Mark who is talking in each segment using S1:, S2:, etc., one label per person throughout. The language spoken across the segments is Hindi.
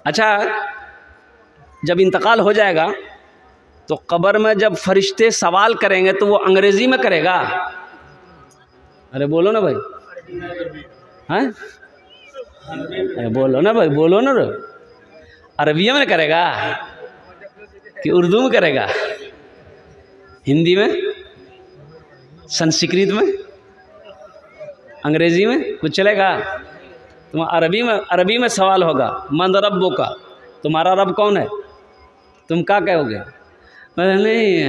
S1: अच्छा, जब इंतकाल हो जाएगा तो कब्र में जब फरिश्ते सवाल करेंगे तो वो अंग्रेजी में करेगा? अरे बोलो ना भाई, हैं? अरे बोलो ना भाई, बोलो ना रे। अरबी में करेगा कि उर्दू में करेगा? हिंदी में, संस्कृत में, अंग्रेजी में कुछ चलेगा? तुम अरबी में सवाल होगा, मन रब्बो का, तुम्हारा रब कौन है? तुम क्या कहोगे? नहीं,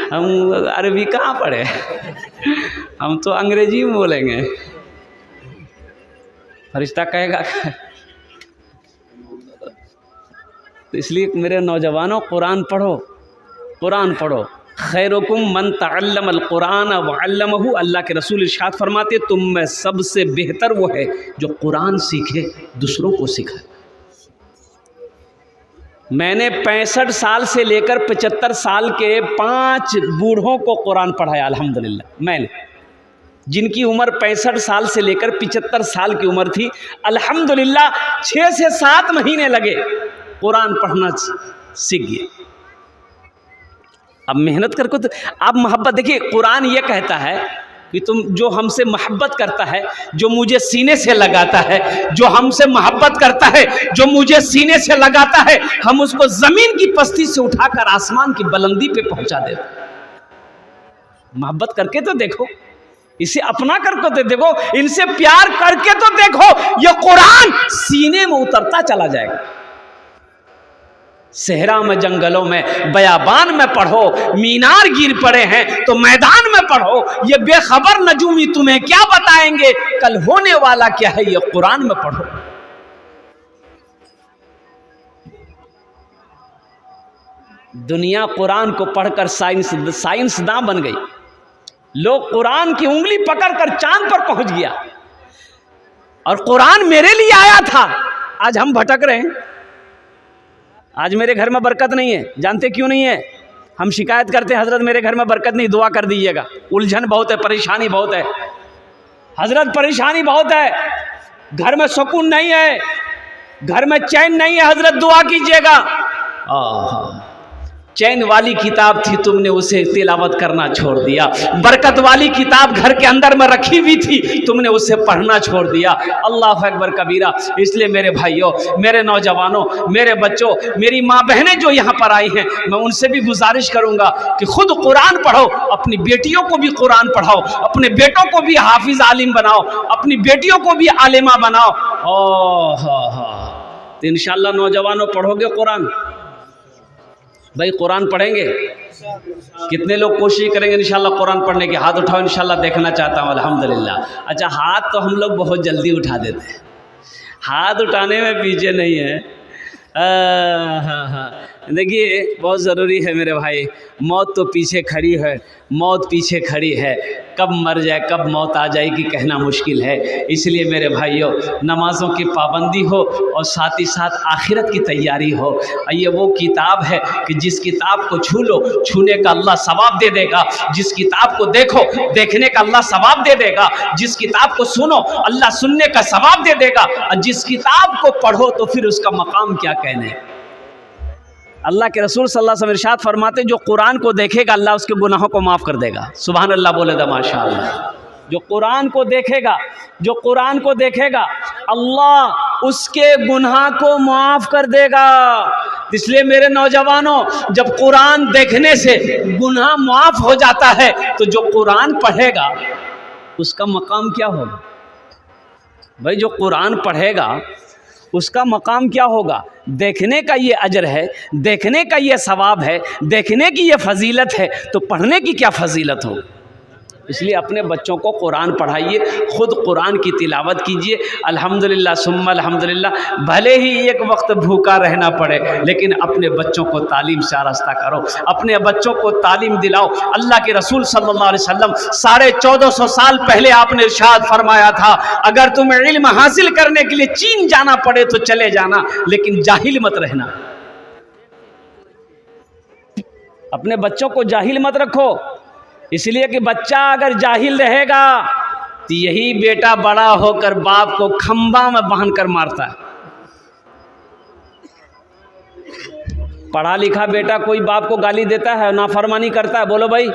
S1: हम अरबी कहाँ पढ़े, हम तो अंग्रेजी में बोलेंगे। फरिश्ता कहेगा। तो इसलिए मेरे नौजवानों, कुरान पढ़ो, कुरान पढ़ो। खैरुकुम मन तअल्लमल कुरान व अल्लमहु, अल्लाह के रसूल इरशाद फरमाते तुम में सबसे बेहतर वो है जो कुरान सीखे, दूसरों को सिखाए। मैंने 65 साल से लेकर 75 साल के 5 बूढ़ों को कुरान पढ़ाया अल्हम्दुलिल्लाह। मैंने, जिनकी उम्र 65 साल से लेकर 75 साल की उम्र थी, अल्हम्दुलिल्लाह 6 से 7 महीने लगे, कुरान पढ़ना सीख गए। अब मेहनत करके तो आप मोहब्बत, देखिए कुरान ये कहता है कि तुम जो हमसे मोहब्बत करता है, जो मुझे सीने से लगाता है, जो हमसे मोहब्बत करता है, जो मुझे सीने से लगाता है, हम उसको जमीन की पस्ती से उठाकर आसमान की बुलंदी पे पहुंचा देते। मोहब्बत करके तो देखो, इसे अपना करके तो देखो, इनसे प्यार करके तो देखो, ये कुरान सीने में उतरता चला जाएगा। सहरा में, जंगलों में, बयाबान में पढ़ो, मीनार गिर पड़े हैं तो मैदान में पढ़ो। ये बेखबर नजूमी तुम्हें क्या बताएंगे, कल होने वाला क्या है, ये कुरान में पढ़ो। दुनिया कुरान को पढ़कर साइंसदान बन गई। लोग कुरान की उंगली पकड़कर चांद पर पहुंच गया, और कुरान मेरे लिए आया था। आज हम भटक रहे हैं। आज मेरे घर में बरकत नहीं है, जानते क्यों नहीं है? हम शिकायत करते हैं, हजरत मेरे घर में बरकत नहीं, दुआ कर दीजिएगा। उलझन बहुत है, परेशानी बहुत है हजरत, परेशानी बहुत है, घर में सुकून नहीं है, घर में चैन नहीं है हजरत, दुआ कीजिएगा। चैन वाली किताब थी, तुमने उसे तिलावत करना छोड़ दिया। बरकत वाली किताब घर के अंदर में रखी हुई थी, तुमने उसे पढ़ना छोड़ दिया। अल्लाह अकबर कबीरा। इसलिए मेरे भाइयों, मेरे नौजवानों, मेरे बच्चों, मेरी माँ बहनें जो यहाँ पर आई हैं, मैं उनसे भी गुजारिश करूँगा कि खुद कुरान पढ़ो, अपनी बेटियों को भी कुरान पढ़ाओ, अपने बेटों को भी हाफिज आलिम बनाओ, अपनी बेटियों को भी आलिमा बनाओ। तो इंशाअल्लाह नौजवानों पढ़ोगे कुरान? भाई कुरान पढ़ेंगे? कितने लोग कोशिश करेंगे इंशाल्लाह कुरान पढ़ने की? हाथ उठाओ, इंशाल्लाह देखना चाहता हूँ। अल्हम्दुलिल्लाह। अच्छा, हाथ तो हम लोग बहुत जल्दी उठा देते हैं, हाथ उठाने में पीछे नहीं है। हाँ, देखिए बहुत ज़रूरी है मेरे भाई, मौत तो पीछे खड़ी है, मौत पीछे खड़ी है, कब मर जाए, कब मौत आ जाएगी कहना मुश्किल है। इसलिए मेरे भाइयों, नमाज़ों की पाबंदी हो और साथ ही साथ आखिरत की तैयारी हो। ये वो किताब है कि जिस किताब को छू लो, छूने का अल्लाह सवाब दे देगा। जिस किताब को देखो, देखने का अल्लाह सवाब दे देगा। जिस किताब को सुनो, अल्लाह सुनने का सवाब दे देगा। और जिस किताब को पढ़ो तो फिर उसका मकाम क्या कहने। अल्लाह के रसूल सल्लल्लाहु अलैहि वसल्लम इरशाद फरमाते, जो कुरान को देखेगा अल्लाह उसके गुनाहों को माफ़ कर देगा। सुभान अल्लाह बोले दा माशाअल्लाह। जो कुरान को देखेगा, जो कुरान को देखेगा, अल्लाह उसके गुनाह को माफ़ कर देगा। इसलिए मेरे नौजवानों, जब कुरान देखने से गुनाह माफ़ हो जाता है तो जो कुरान पढ़ेगा उसका मकाम क्या होगा? भाई जो कुरान पढ़ेगा उसका मकाम क्या होगा? देखने का ये अजर है, देखने का ये सवाब है, देखने की ये फजीलत है, तो पढ़ने की क्या फजीलत हो। इसलिए अपने बच्चों को कुरान पढ़ाइए, खुद कुरान की तिलावत कीजिए। अल्हम्दुलिल्लाह सुम्मा अल्हम्दुलिल्लाह। भले ही एक वक्त भूखा रहना पड़े, लेकिन अपने बच्चों को तालीम से आरास्ता करो, अपने बच्चों को तालीम दिलाओ। अल्लाह के रसूल सल्लल्लाहु अलैहि वसल्लम 1450 साल पहले आपने इरशाद फरमाया था, अगर तुम्हें इल्म हासिल करने के लिए चीन जाना पड़े तो चले जाना, लेकिन जाहिल मत रहना। अपने बच्चों को जाहिल मत रखो, इसलिए कि बच्चा अगर जाहिल रहेगा तो यही बेटा बड़ा होकर बाप को खंबा में बांध कर मारता है। पढ़ा लिखा बेटा कोई बाप को गाली देता है, नाफरमानी करता है? बोलो भाई,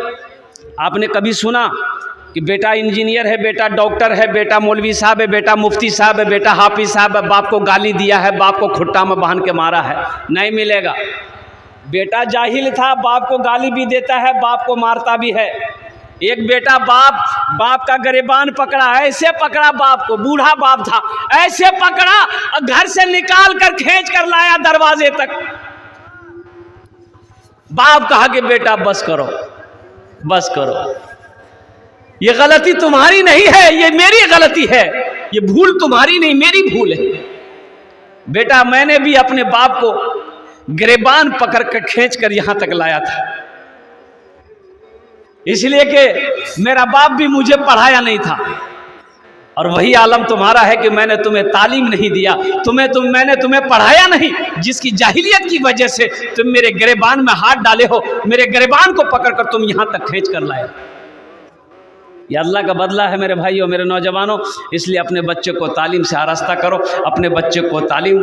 S1: आपने कभी सुना कि बेटा इंजीनियर है, बेटा डॉक्टर है, बेटा मौलवी साहब है, बेटा मुफ्ती साहब है, बेटा हाफिज साहब है, बाप को गाली दिया है, बाप को खुट्टा में बांध के मारा है? नहीं मिलेगा। बेटा जाहिल था, बाप को गाली भी देता है, बाप को मारता भी है। एक बेटा बाप का गिरबान पकड़ा, ऐसे पकड़ा बाप को, बूढ़ा बाप था, ऐसे पकड़ा और घर से निकाल कर खींच कर लाया दरवाजे तक। बाप कहा कि बेटा बस करो, बस करो, ये गलती तुम्हारी नहीं है, ये मेरी गलती है, ये भूल तुम्हारी नहीं मेरी भूल है। बेटा मैंने भी अपने बाप को गिरबान पकड़ कर खींच कर यहां तक लाया था, इसलिए कि मेरा बाप भी मुझे पढ़ाया नहीं था। और वही आलम तुम्हारा है कि मैंने तुम्हें तालीम नहीं दिया, मैंने तुम्हें पढ़ाया नहीं, जिसकी जाहिलियत की वजह से तुम मेरे गिरबान में हाथ डाले हो, मेरे गिरबान को पकड़कर तुम यहां तक खींच कर लाए। ये अल्लाह का बदला है मेरे भाइयों, मेरे नौजवानों। इसलिए अपने बच्चे को तालीम से आरास्ता करो, अपने बच्चे को तालीम